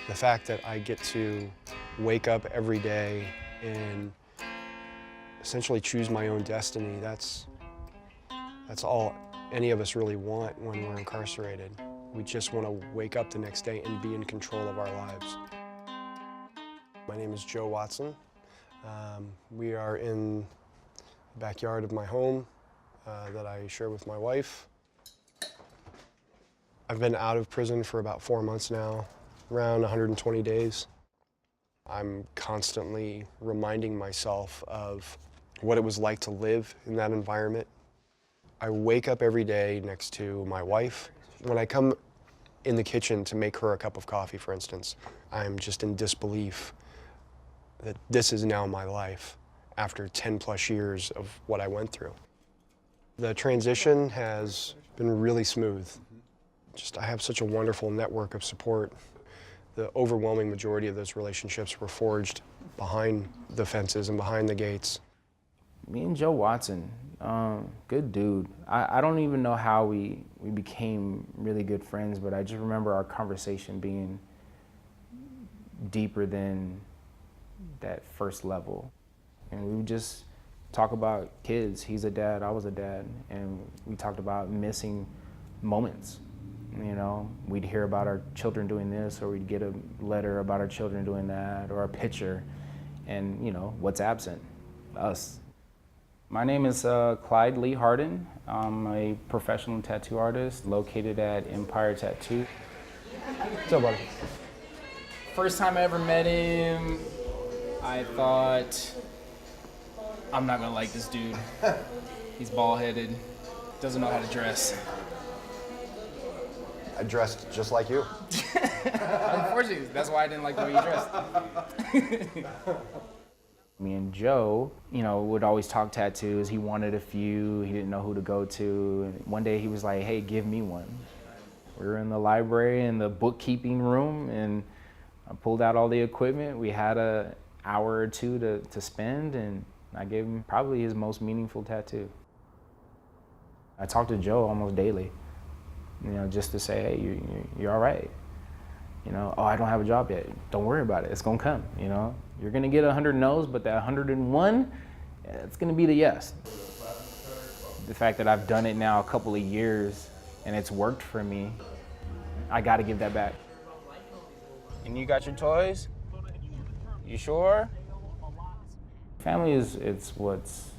The fact that I get to wake up every day and essentially choose my own destiny, that's all any of us really want when we're incarcerated. We just want to wake up the next day and be in control of our lives. My name is Joe Watson. We are in the backyard of my home that I share with my wife. I've been out of prison for about 4 months now, around 120 days. I'm constantly reminding myself of what it was like to live in that environment. I wake up every day next to my wife. When I come in the kitchen to make her a cup of coffee, for instance, I'm just in disbelief that this is now my life after 10 plus years of what I went through. The transition has been really smooth. I have such a wonderful network of support. The overwhelming majority of those relationships were forged behind the fences and behind the gates. Me and Joe Watson, good dude. I don't even know how we became really good friends, but I just remember our conversation being deeper than that first level. And we would just talk about kids. He's a dad, I was a dad, and we talked about missing moments. You know, we'd hear about our children doing this, or we'd get a letter about our children doing that, or a picture, and you know, what's absent? Us. My name is Clyde Hardin. I'm a professional tattoo artist located at Empire Tattoo. What's up, buddy? First time I ever met him, I thought, I'm not gonna like this dude. He's bald-headed, doesn't know how to dress. I dressed just like you. Unfortunately, that's why I didn't like the way you dressed. Me and Joe, you know, would always talk tattoos. He wanted a few, he didn't know who to go to. And one day he was like, hey, give me one. We were in the library in the bookkeeping room, and I pulled out all the equipment. We had an hour or two to spend, and I gave him probably his most meaningful tattoo. I talk to Joe almost daily, you know, just to say, hey, you're all right. You know, oh, I don't have a job yet. Don't worry about it, it's gonna come, you know. You're gonna get 100 no's, but that 101, it's gonna be the yes. The fact that I've done it now a couple of years and it's worked for me, I gotta give that back. And you got your toys? You sure? Family it's what's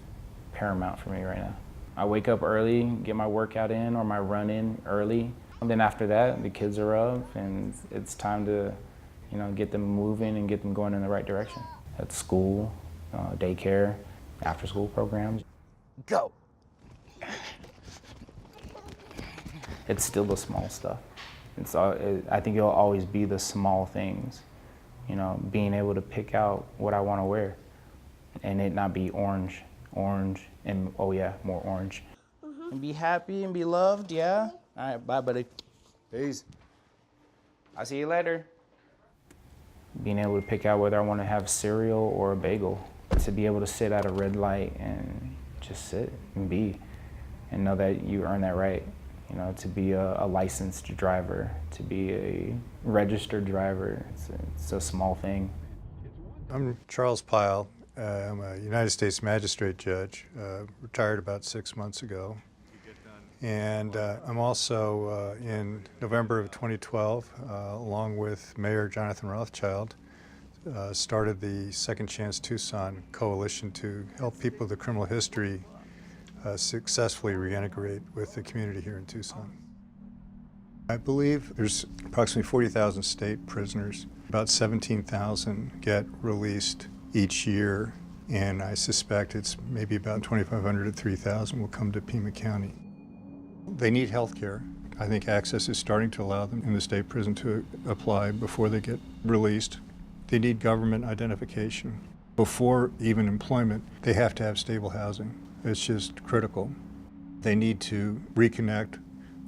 paramount for me right now. I wake up early, get my workout in or my run in early. And then after that, the kids are up and it's time to, you know, get them moving and get them going in the right direction. At school, daycare, after school programs. Go. It's still the small stuff. I think it'll always be the small things. You know, being able to pick out what I want to wear and it not be orange, and oh yeah, more orange. And be happy and be loved, yeah? All right, bye, buddy. Peace. I'll see you later. Being able to pick out whether I want to have cereal or a bagel. To be able to sit at a red light and just sit and be, and know that you earn that right. You know, to be a licensed driver, to be a registered driver, it's a small thing. I'm Charles Pyle. I'm a United States magistrate judge, retired about 6 months ago. And I'm also, in November of 2012, along with Mayor Jonathan Rothschild, started the Second Chance Tucson Coalition to help people with a criminal history successfully reintegrate with the community here in Tucson. I believe there's approximately 40,000 state prisoners. About 17,000 get released each year, and I suspect it's maybe about 2,500 to 3,000 will come to Pima County. They need health care. I think access is starting to allow them in the state prison to apply before they get released. They need government identification. Before even employment, they have to have stable housing. It's just critical. They need to reconnect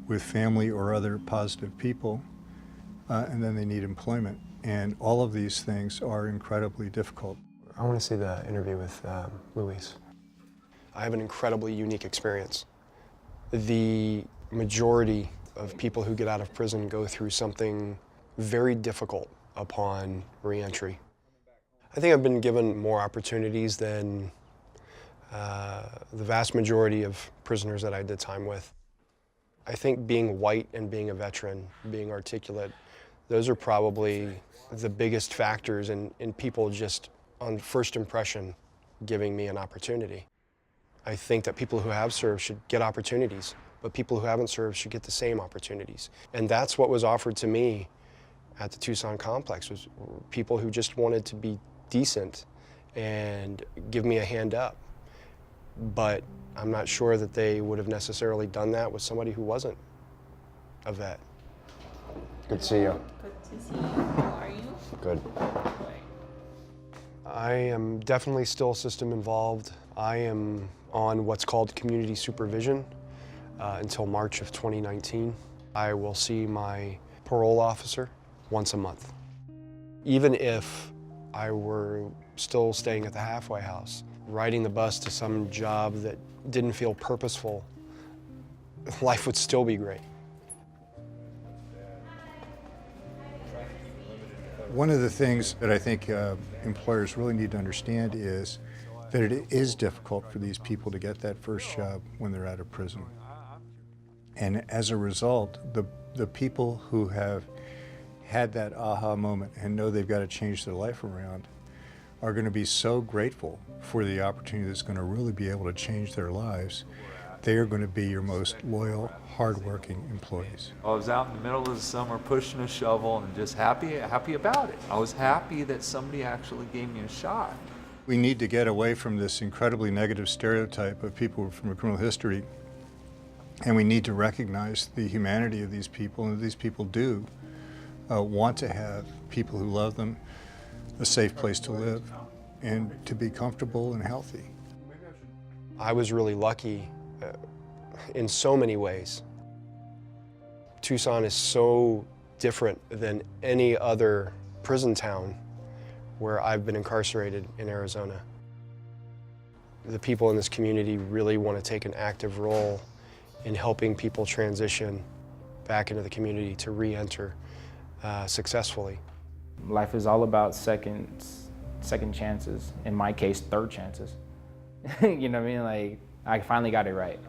with family or other positive people, and then they need employment. And all of these things are incredibly difficult. I want to see the interview with Luis. I have an incredibly unique experience. The majority of people who get out of prison go through something very difficult upon reentry. I think I've been given more opportunities than the vast majority of prisoners that I did time with. I think being white and being a veteran, being articulate, those are probably the biggest factors in people just on first impression giving me an opportunity. I think that people who have served should get opportunities, but people who haven't served should get the same opportunities. And that's what was offered to me at the Tucson complex, was people who just wanted to be decent and give me a hand up. But I'm not sure that they would have necessarily done that with somebody who wasn't a vet. Good to see you. Good to see you. How are you? Good. I am definitely still system involved. I am on what's called community supervision until March of 2019. I will see my parole officer once a month. Even if I were still staying at the halfway house, riding the bus to some job that didn't feel purposeful, life would still be great. One of the things that I think employers really need to understand is that it is difficult for these people to get that first job when they're out of prison. And as a result, the people who have had that aha moment and know they've got to change their life around are going to be so grateful for the opportunity that's going to really be able to change their lives. They are going to be your most loyal, hardworking employees. I was out in the middle of the summer pushing a shovel and just happy about it. I was happy that somebody actually gave me a shot. We need to get away from this incredibly negative stereotype of people from a criminal history, and we need to recognize the humanity of these people, and these people do want to have people who love them, a safe place to live, and to be comfortable and healthy. I was really lucky in so many ways. Tucson is so different than any other prison town where I've been incarcerated in Arizona. The people in this community really want to take an active role in helping people transition back into the community to re-enter successfully. Life is all about second chances. In my case, third chances. You know what I mean? Like, I finally got it right.